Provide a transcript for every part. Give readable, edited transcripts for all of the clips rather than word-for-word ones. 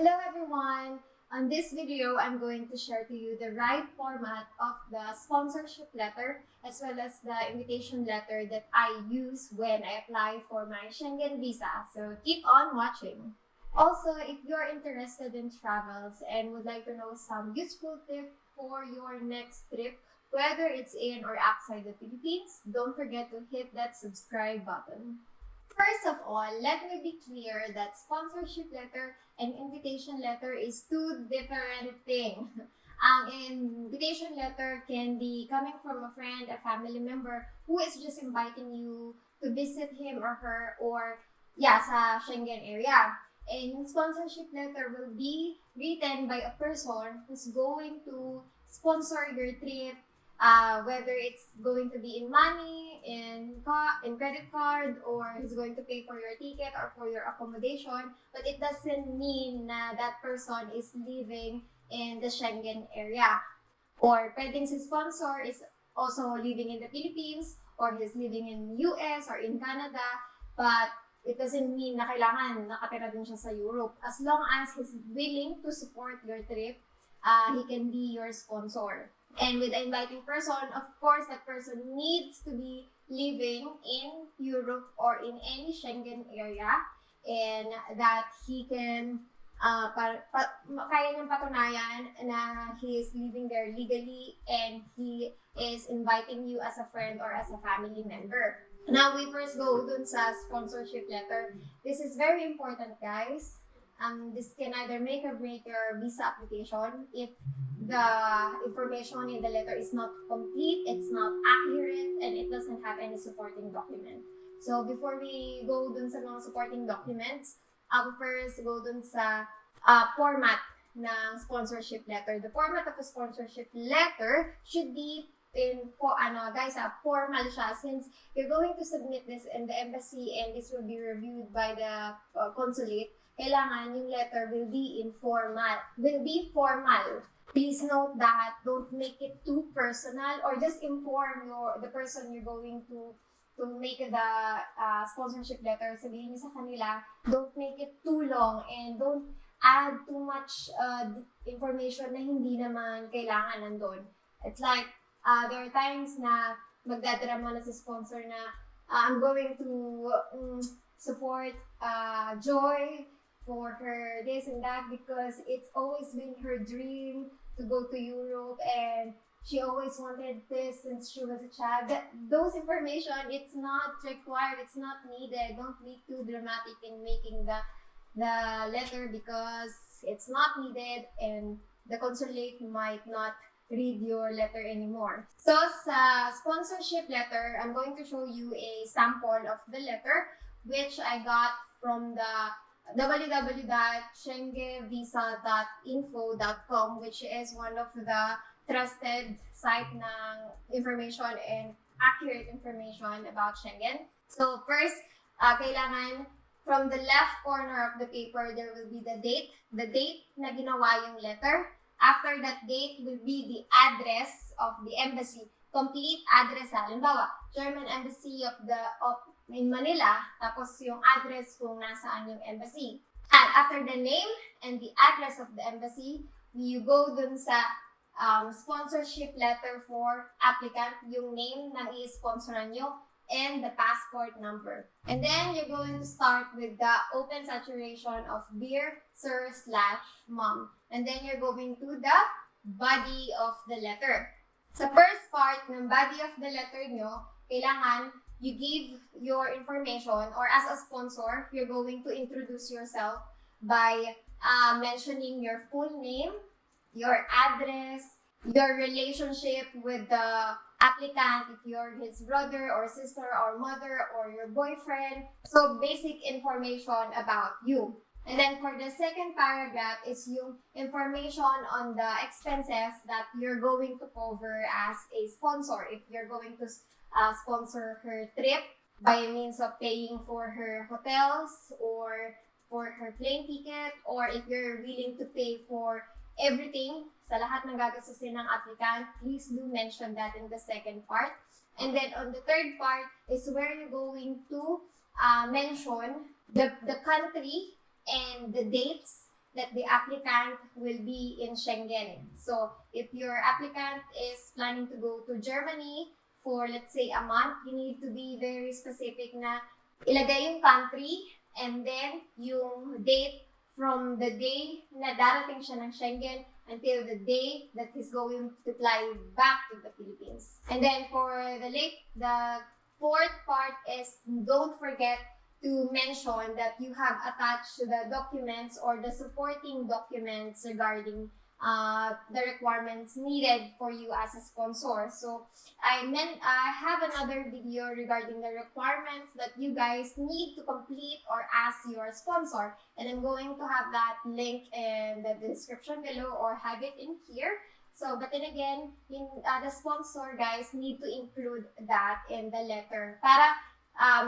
Hello everyone! On this video, I'm going to share to you the right format of the sponsorship letter as well as the invitation letter that I use when I apply for my Schengen visa. So keep on watching! Also, if you're interested in travels and would like to know some useful tips for your next trip, whether it's in or outside the Philippines, don't forget to hit that subscribe button. First of all, let me be clear that sponsorship letter and invitation letter is two different things. Ang invitation letter can be coming from a friend, a family member who is just inviting you to visit him or her or sa Schengen area. And sponsorship letter will be written by a person who's going to sponsor your trip, whether it's going to be in money, in credit card, or he's going to pay for your ticket or for your accommodation. But it doesn't mean na that person is living in the Schengen area. Or pwedeng si sponsor is also living in the Philippines, or he's living in US or in Canada, but it doesn't mean na kailangan nakatira din siya sa Europe. As long as he's willing to support your trip, he can be your sponsor. And with the inviting person, of course, that person needs to be living in Europe or in any Schengen area, and that he can kaya niyang patunayan na he is living there legally and he is inviting you as a friend or as a family member. Now, we first go dun sa sponsorship letter. This is very important, guys. This can either make or break your visa application if the information in the letter is not complete, it's not accurate, and it doesn't have any supporting document. So before we go dun sa mga supporting documents, I will first go dun sa format ng sponsorship letter. The format of a sponsorship letter should be formal siya, since you're going to submit this in the embassy and this will be reviewed by the consulate. Kailangan yung letter will be formal. Please note that don't make it too personal, or just inform the person you're going to make the sponsorship letter. Sabihin niyo sa kanila, don't make it too long and don't add too much information na hindi naman kailangan nandun. It's like, there are times na magdadrama na sa sponsor na I'm going to support Joy for her this and that because it's always been her dream to go to Europe and she always wanted this since she was a child. Those information, it's not required, it's not needed. Don't be too dramatic in making the letter because it's not needed and the consulate might not read your letter anymore. So sa sponsorship letter, I'm going to show you a sample of the letter which I got from the www.schengenvisa.info.com, which is one of the trusted site ng information and accurate information about Schengen. So first, kailangan from the left corner of the paper, there will be the date na ginawa yung letter. After that date will be the address of the embassy, complete address. Halimbawa, German embassy in Manila, tapos yung address kung nasaan yung embassy. And after the name and the address of the embassy, you go dun sa sponsorship letter for applicant, yung name ng i-sponsoran nyo, and the passport number. And then you're going to start with the open saturation of Dear Sir/Mom. And then you're going to the body of the letter. Sa first part ng body of the letter nyo, kailangan you give your information, or as a sponsor, you're going to introduce yourself by mentioning your full name, your address, your relationship with the applicant, if you're his brother or sister or mother or your boyfriend. So basic information about you. And then for the second paragraph is yung information on the expenses that you're going to cover as a sponsor. If you're going to sponsor her trip by means of paying for her hotels or for her plane ticket, or if you're willing to pay for everything sa lahat ng gagastusin ng applicant, please do mention that in the second part. And then on the third part is where you're going to mention the country and the dates that the applicant will be in Schengen. So if your applicant is planning to go to Germany for let's say a month, you need to be very specific na ilagay yung country and then yung date from the day na darating siya ng Schengen until the day that he's going to fly back to the Philippines. And then for the fourth part is don't forget to mention that you have attached the documents or the supporting documents regarding the requirements needed for you as a sponsor. So I have another video regarding the requirements that you guys need to complete or ask your sponsor, and I'm going to have that link in the description below or have it in here. So, but then again, the sponsor guys need to include that in the letter para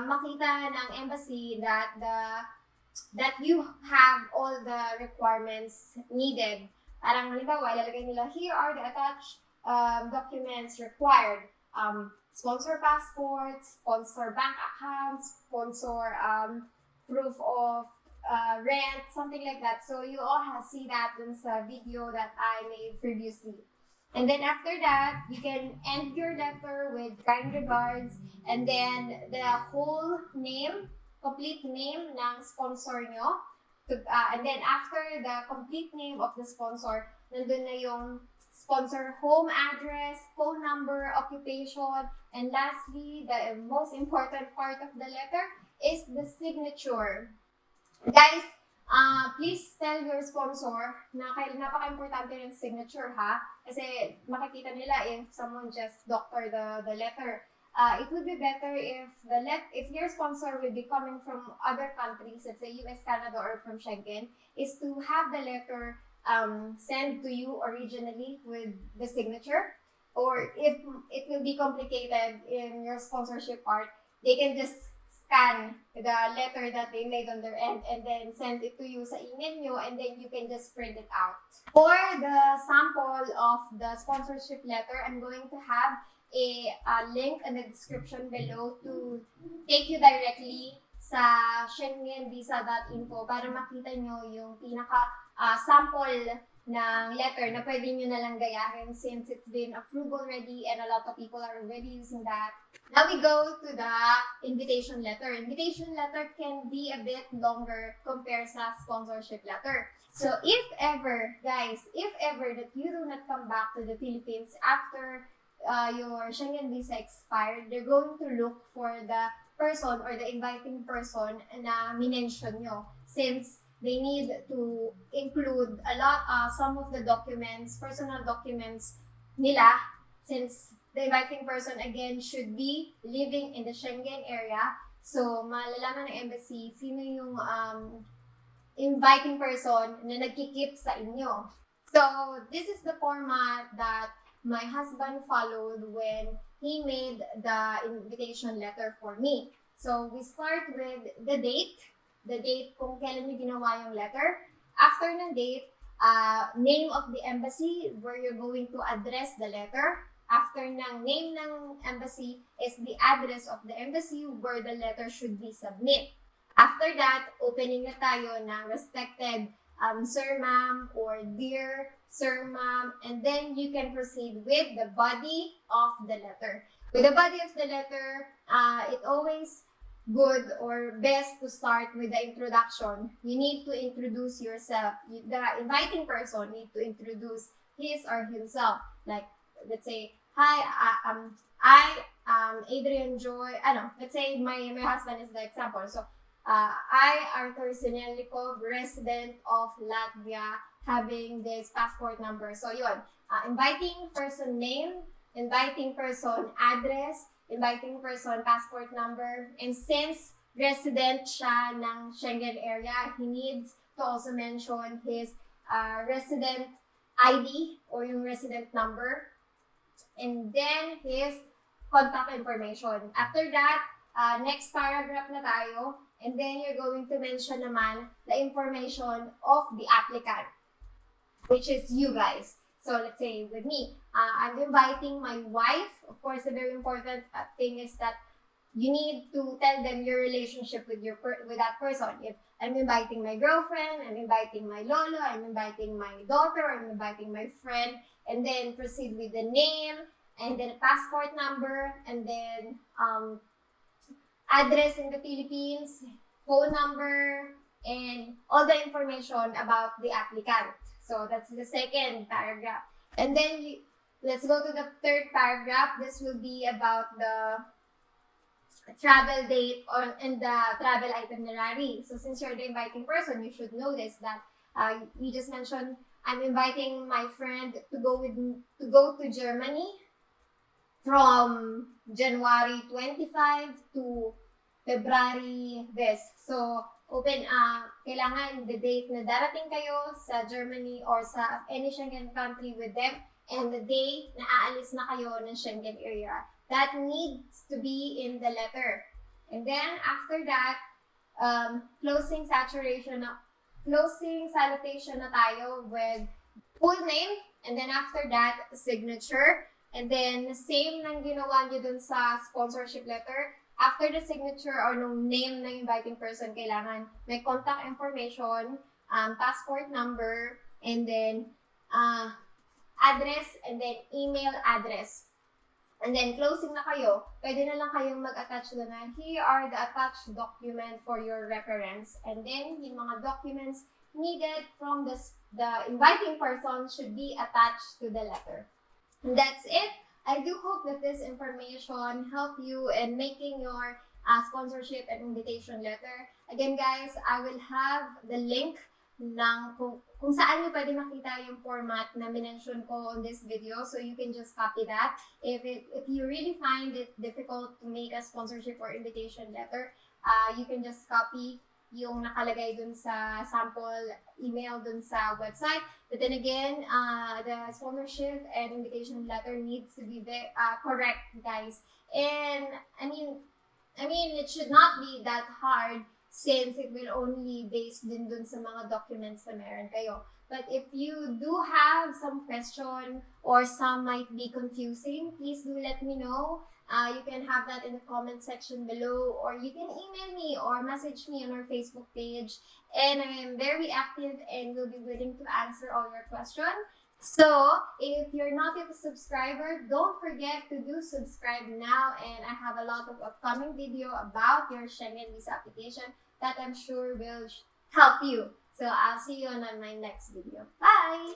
makita ng embassy that you have all the requirements needed. Parang halimbawa, ilalagay nila, here are the attached documents required. Sponsor passports, sponsor bank accounts, sponsor proof of rent, something like that. So you all see that in the video that I made previously. And then after that, you can end your letter with kind regards and then the whole name, complete name ng sponsor nyo. And then after the complete name of the sponsor, nandun na yung sponsor home address, phone number, occupation, and lastly, the most important part of the letter is the signature. Guys, please tell your sponsor na napaka-importante ng signature ha, kasi makikita nila if someone just doctor the letter. It would be better if your sponsor will be coming from other countries, let's say US, Canada, or from Schengen, is to have the letter sent to you originally with the signature. Or if it will be complicated in your sponsorship part, they can just scan the letter that they made on their end and then send it to you sa email nyo, and then you can just print it out. For the sample of the sponsorship letter, I'm going to have a link in the description below to take you directly sa SchengenVisa.info para makita nyo yung sample ng letter na pwede nyo nalang gayahin since it's been approved already and a lot of people are already using that. Now we go to the invitation letter. Invitation letter can be a bit longer compared sa sponsorship letter. So if ever that you do not come back to the Philippines after your Schengen visa expired, they're going to look for the person or the inviting person na minention nyo, since they need to include some of the documents, personal documents nila, since the inviting person again should be living in the Schengen area. So malalaman ng embassy sino yung inviting person na nagkikip sa inyo. So this is the format that my husband followed when he made the invitation letter for me. So we start with the date kung kailan niyo ginawa yung letter. After ng date, name of the embassy where you're going to address the letter. After ng name ng embassy is the address of the embassy where the letter should be submit. After that, opening na tayo ng respected Sir, Ma'am, or Dear Sir, Ma'am, and then you can proceed with the body of the letter. With the body of the letter, it always good or best to start with the introduction. You need to introduce yourself. The inviting person need to introduce his or himself. Like, let's say, hi, I Adrian Joy. Let's say my husband is the example. So, I, Arthur Sinelikov, resident of Latvia, having this passport number. So, yun. Inviting person name, inviting person address, inviting person passport number. And since resident siya ng Schengen area, he needs to also mention his resident ID or yung resident number. And then his contact information. After that, next paragraph na tayo. And then you're going to mention naman the information of the applicant, which is you guys. So let's say with me, I'm inviting my wife. Of course, a very important thing is that you need to tell them your relationship with that person. If I'm inviting my girlfriend, I'm inviting my lolo, I'm inviting my daughter, I'm inviting my friend, and then proceed with the name, and then passport number, and then address in the Philippines, phone number, and all the information about the applicant. So that's the second paragraph. And then let's go to the third paragraph. This will be about the travel date and the travel itinerary. So since you're the inviting person, you should notice that you just mentioned, I'm inviting my friend to go to Germany from January 25 to February this. So, kailangan the date na darating kayo sa Germany or sa any Schengen country with them, and the day na aalis na kayo ng Schengen area. That needs to be in the letter. And then, after that, closing salutation na tayo with full name, and then after that, signature. And then, same nang ginawa nyo dun sa sponsorship letter. After the signature or no name ng inviting person, kailangan may contact information, passport number, and then address, and then email address. And then, closing na kayo, pwede na lang kayong mag-attach na here are the attached document for your reference. And then, yung mga documents needed from the inviting person should be attached to the letter. And that's it. I do hope that this information helped you in making your sponsorship and invitation letter. Again, guys, I will have the link ng kung saan nyo pwede makita yung format na minention ko on this video, so you can just copy that. If you really find it difficult to make a sponsorship or invitation letter, you can just copy yung nakalagay dun sa sample email dun sa website. But then again, the sponsorship and invitation letter needs to be correct, guys. And I mean, it should not be that hard, since it will only based din dun sa mga documents na meron kayo. But if you do have some question or some might be confusing, please do let me know. You can have that in the comment section below, or you can email me or message me on our Facebook page. And I am very active and will be willing to answer all your questions. So, if you're not yet a subscriber, don't forget to do subscribe now. And I have a lot of upcoming video about your Schengen visa application that I'm sure will help you. So, I'll see you on my next video. Bye!